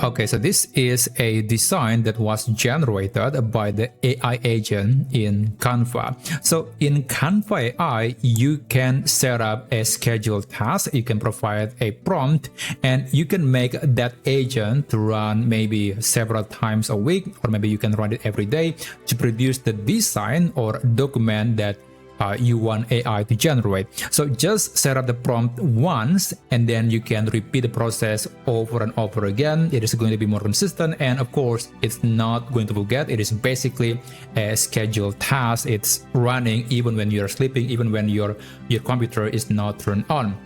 Okay, so this is a design that was generated by the AI agent in Canva. So in Canva AI, you can set up a scheduled task, you can provide a prompt, and you can make that agent to run maybe several times a week, or maybe you can run it every day to produce the design or document that you want AI to generate. So just set up the prompt once, and then you can repeat the process over and over again. It is going to be more consistent, and of course, it's not going to forget. It is basically a scheduled task. It's running even when you're sleeping, even when your computer is not turned on.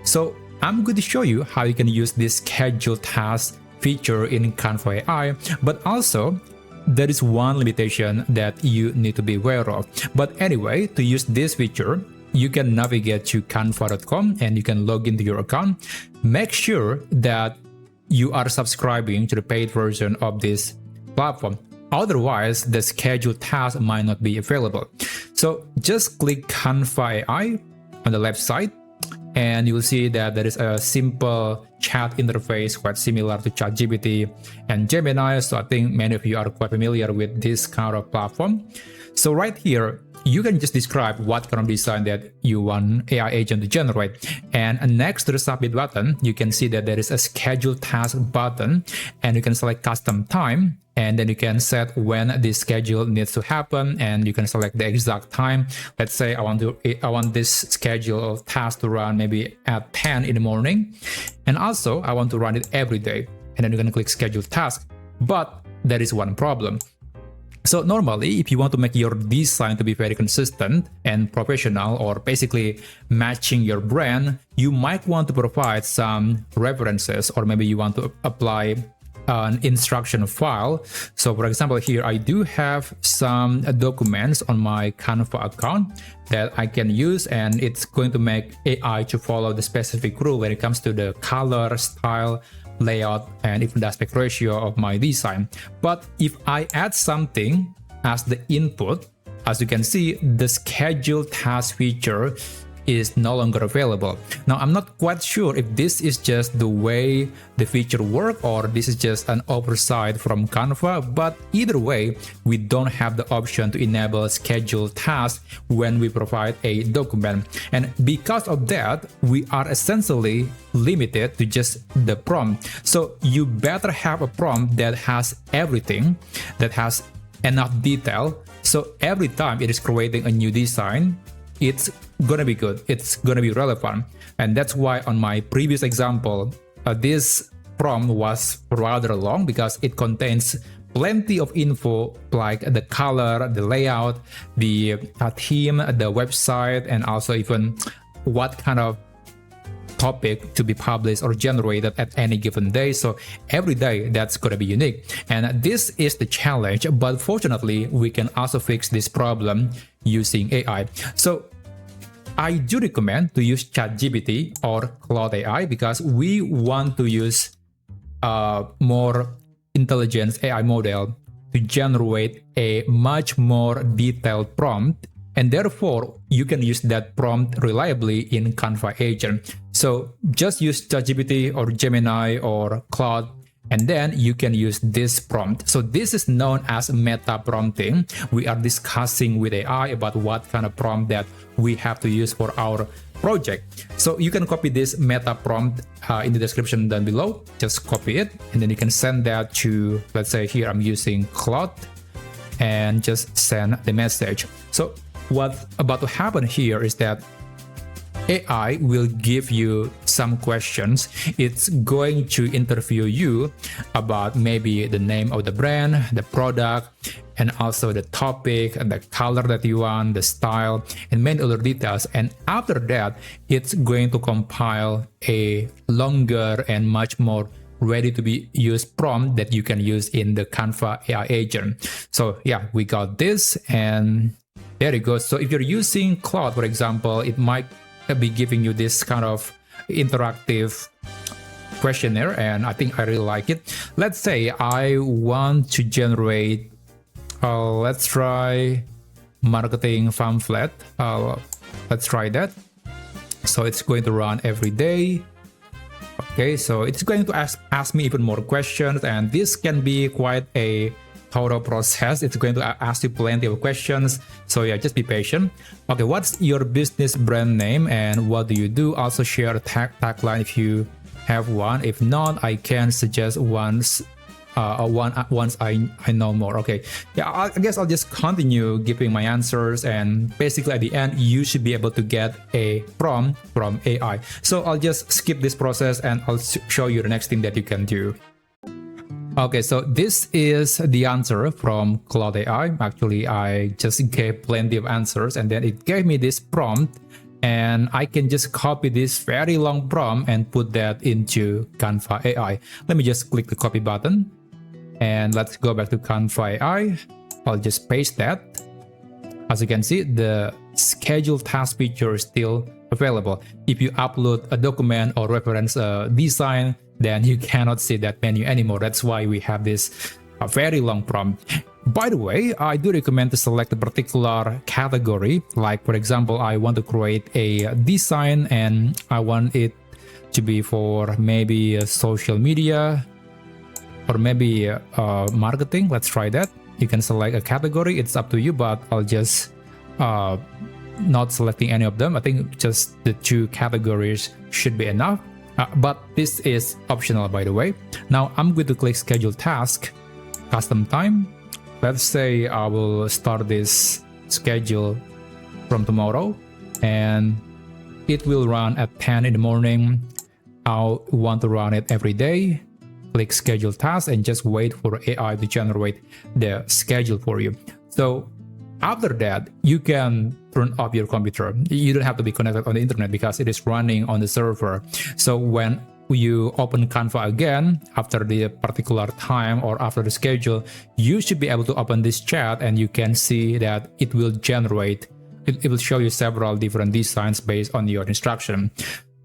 So I'm going to show you how you can use this scheduled task feature in Canva AI, but also there is one limitation that you need to be aware of. But anyway, to use this feature, you can navigate to canva.com and you can log into your account. Make sure that you are subscribing to the paid version of this platform. Otherwise, the scheduled task might not be available. So just click Canva AI on the left side, and you will see that there is a simple chat interface quite similar to ChatGPT and Gemini. So I think many of you are quite familiar with this kind of platform. So right here, you can just describe what kind of design that you want AI agent to generate. And next to the submit button, you can see that there is a schedule task button, and you can select custom time. And then you can set when this schedule needs to happen, and you can select the exact time. Let's say I want this schedule of task to run maybe at 10 in the morning, and also I want to run it every day. And then you can click schedule task. But there is one problem. So normally, if you want to make your design to be very consistent and professional, or basically matching your brand, you might want to provide some references, or maybe you want to apply an instruction file. So for example, here I do have some documents on my Canva account that I can use, and it's going to make AI to follow the specific rule when it comes to the color, style, layout, and even the aspect ratio of my design. But if I add something as the input, as you can see, the schedule task feature is no longer available. Now, I'm not quite sure if this is just the way the feature works, or this is just an oversight from Canva, but either way, we don't have the option to enable scheduled tasks when we provide a document. And because of that, we are essentially limited to just the prompt. So you better have a prompt that has everything, that has enough detail. So every time it is creating a new design, it's gonna be good, it's gonna be relevant. And that's why on my previous example, this prompt was rather long, because it contains plenty of info like the color, the layout, the theme, the website, and also even what kind of topic to be published or generated at any given day. So every day that's going to be unique. And this is the challenge, but fortunately we can also fix this problem using AI. So I do recommend to use ChatGPT or Claude AI, because we want to use more intelligent AI model to generate a much more detailed prompt, and therefore you can use that prompt reliably in Canva agent. So just use ChatGPT or Gemini or Claude, and then you can use this prompt. So this is known as meta prompting. We are discussing with AI about what kind of prompt that we have to use for our project. So you can copy this meta prompt in the description down below. Just copy it, and then you can send that to, let's say here I'm using Claude, and just send the message. So what's about to happen here is that AI will give you some questions. It's going to interview you about maybe the name of the brand, the product, and also the topic, and the color that you want, the style, and many other details. And after that, it's going to compile a longer and much more ready to be used prompt that you can use in the Canva AI agent. So yeah, we got this, and there you go. So if you're using Claude, for example, it might be giving you this kind of interactive questionnaire, and I think I really like it. Let's say I want to generate, let's try marketing pamphlet. Let's try that. So it's going to run every day. Okay, so it's going to ask me even more questions, and this can be quite a thorough process. It's going to ask you plenty of questions, so yeah, just be patient. Okay, what's your business brand name and what do you do? Also share a tagline if you have one. If not, I can suggest once I know more. Okay, yeah, I guess I'll just continue giving my answers, and basically at the end you should be able to get a prompt from AI. So I'll just skip this process and I'll show you the next thing that you can do. Okay, so this is the answer from Claude AI. Actually, I just gave plenty of answers and then it gave me this prompt, and I can just copy this very long prompt and put that into Canva AI. Let me just click the copy button and let's go back to Canva AI. I'll just paste that. As you can see, the schedule task feature is still available. If you upload a document or reference a design, then you cannot see that menu anymore. That's why we have this very long prompt. By the way, I do recommend to select a particular category. Like for example, I want to create a design and I want it to be for maybe social media or maybe marketing. Let's try that. You can select a category, it's up to you, but I'll just not selecting any of them. I think just the 2 categories should be enough. But this is optional, by the way. Now I'm going to click schedule task, custom time. Let's say I will start this schedule from tomorrow and it will run at 10 in the morning. I want to run it every day. Click schedule task and just wait for AI to generate the schedule for you. So after that, you can turn off your computer. You don't have to be connected on the internet because it is running on the server. So when you open Canva again, after the particular time or after the schedule, you should be able to open this chat and you can see that it will generate, it will show you several different designs based on your instruction.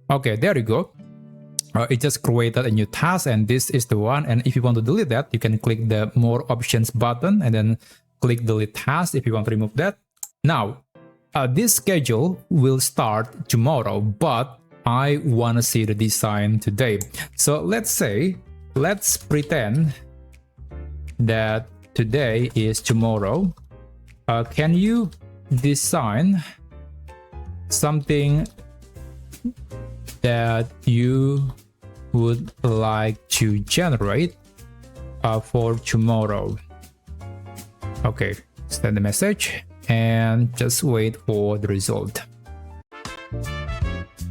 Okay, there you go. It just created a new task and this is the one. And if you want to delete that, you can click the more options button and then click delete task if you want to remove that. Now, this schedule will start tomorrow, but I want to see the design today. So let's pretend that today is tomorrow. Can you design something that you would like to generate for tomorrow? Okay, send the message and just wait for the result.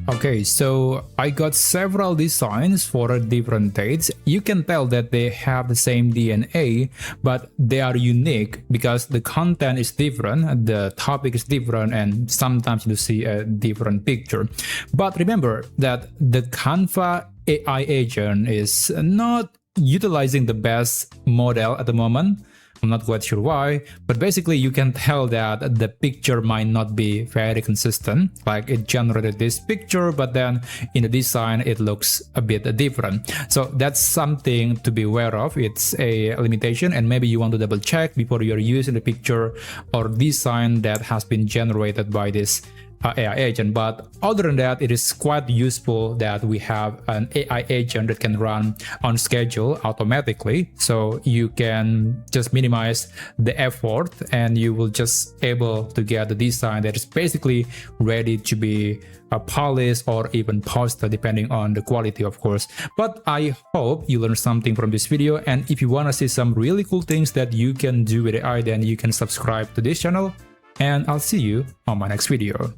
Okay, so I got several designs for different dates. You can tell that they have the same DNA, but they are unique because the content is different, the topic is different, and sometimes you see a different picture. But remember that the Canva AI agent is not utilizing the best model at the moment. I'm not quite sure why, but basically you can tell that the picture might not be very consistent. Like it generated this picture, but then in the design it looks a bit different. So that's something to be aware of. It's a limitation, and maybe you want to double check before you're using the picture or design that has been generated by this AI agent. But other than that, it is quite useful that we have an AI agent that can run on schedule automatically, so you can just minimize the effort and you will just able to get the design that is basically ready to be polished or even posted, depending on the quality, of course. But I hope you learned something from this video, and if you want to see some really cool things that you can do with AI, then you can subscribe to this channel, and I'll see you on my next video.